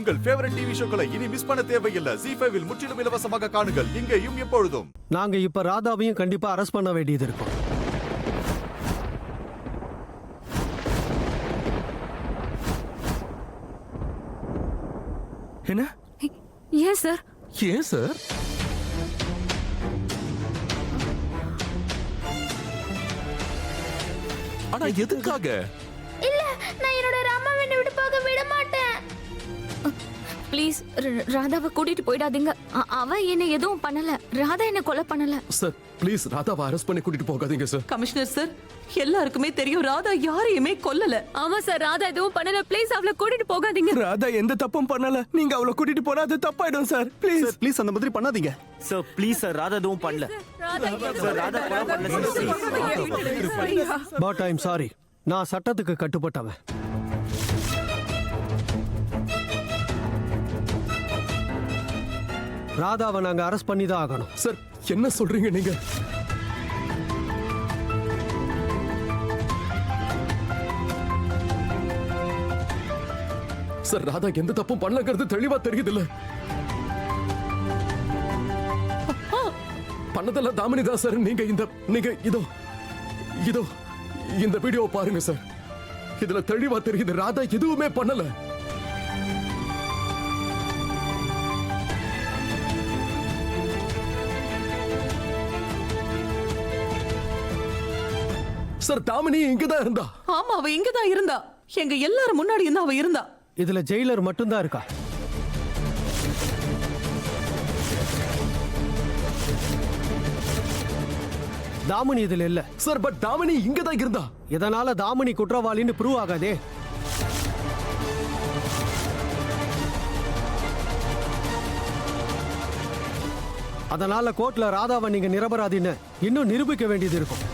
உங்கள் favourite TV ஷோக்களை இனி miss பண்ண தேவையில்லை. ZEE5 இல் முற்றிலும் இலவசமாக காணுங்கள், இங்கேயும் எப்பொழுதும். நாங்க இப்ப ராதாவையும் கண்டிப்பா அரெஸ்ட் பண்ண வேண்டியது இருக்கும். என்ன? ஏன் சார்? ஏன் சார்? ஆனா எதுக்காக? இல்ல, நான் என்னோட ராமாவை விட்டு போக விட மாட்டேன். ப்ளீஸ் ராதாவை கூட்டிட்டு போயிடாதீங்க. அவ என்ன எதுவும் பண்ணல. ராதா என்ன கொலை பண்ணல. சார் ப்ளீஸ் ராதாவை அரெஸ்ட் பண்ணி கூட்டிட்டு போகாதீங்க சார். கமிஷனர் சார், எல்லாருக்குமே தெரியும் ராதா யாரையுமே கொல்லல. ஆமா சார், ராதா எதுவும் பண்ணல. ப்ளீஸ் அவளை கூட்டிட்டு போகாதீங்க. ராதா எந்த தப்பும் பண்ணல. நீங்க அவளை கூட்டிட்டு போனா அது தப்பாயிடும் சார். ப்ளீஸ் ப்ளீஸ் அந்த மாதிரி பண்ணாதீங்க சார். ப்ளீஸ் சார், ராதா எதுவும் பண்ணல சார். ராதா கொலை பண்ணல sir. But I am sorry. நான் சட்டத்துக்கு கட்டுப்பட்டவன். ராதாவை நாங்க அரெஸ்ட் பண்ணி தான் ஆகணும். சார் என்ன சொல்றீங்க நீங்க? சார் ராதா எந்த தப்பும் பண்ணலங்கிறது தெளிவா தெரியுது இல்ல? பண்ணதெல்லாம் தாமினி தான் சார். நீங்க இதோ இந்த வீடியோ பாருங்க சார். இதுல தெளிவா தெரியுது ராதா எதுவுமே பண்ணல. சார் தாமினி இங்கதான் இருந்தா. ஆமா, அவ இங்கதான் இருந்தா. எங்க எல்லாரும் முன்னாடி இருந்தா அவ இருந்தா. இதுல ஜெயிலர் மட்டும்தான் இருக்கா. தாமினி இதுல இல்ல சார். பட் தாமினி இங்கதான் இருந்தா. இதனால தாமினி குற்றவாளின்னு ப்ரூவ் ஆகாதே. அதனால கோர்ட்ல ராதாவை நீங்க நிரபராதின்னு இன்னும் நிரூபிக்க வேண்டியது இருக்கும்.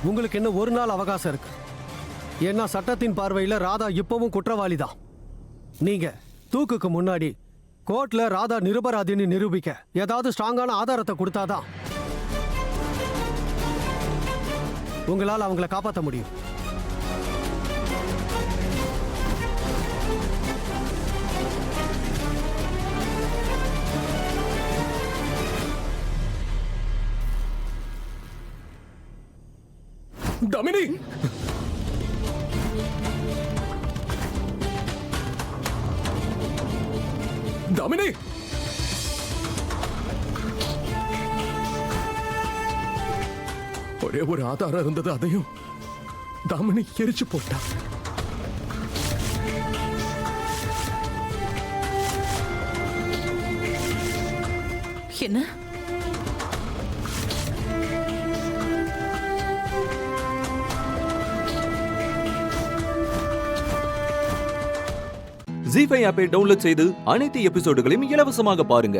உங்களுக்கு என்ன ஒரு நாள் அவகாசம் இருக்கு. ஏன்னா சட்டத்தின் பார்வையில் ராதா இப்பவும் குற்றவாளி தான். நீங்க தூக்குக்கு முன்னாடி கோர்ட்ல ராதா நிரபராதின்னு நிரூபிக்க ஏதாவது ஸ்ட்ராங்கான ஆதாரத்தை கொடுத்தாதான் உங்களால் அவங்களை காப்பாற்ற முடியும். தாமினி தாமினி ஒரே ஒரு ஆதாரம் இருந்தது, அதையும் தாமினி எரிச்சு போட்டா. என்ன? ZEE5 ஆப்பை டவுன்லோட் செய்து அனைத்து எபிசோடுகளையும் இலவசமாக பாருங்க.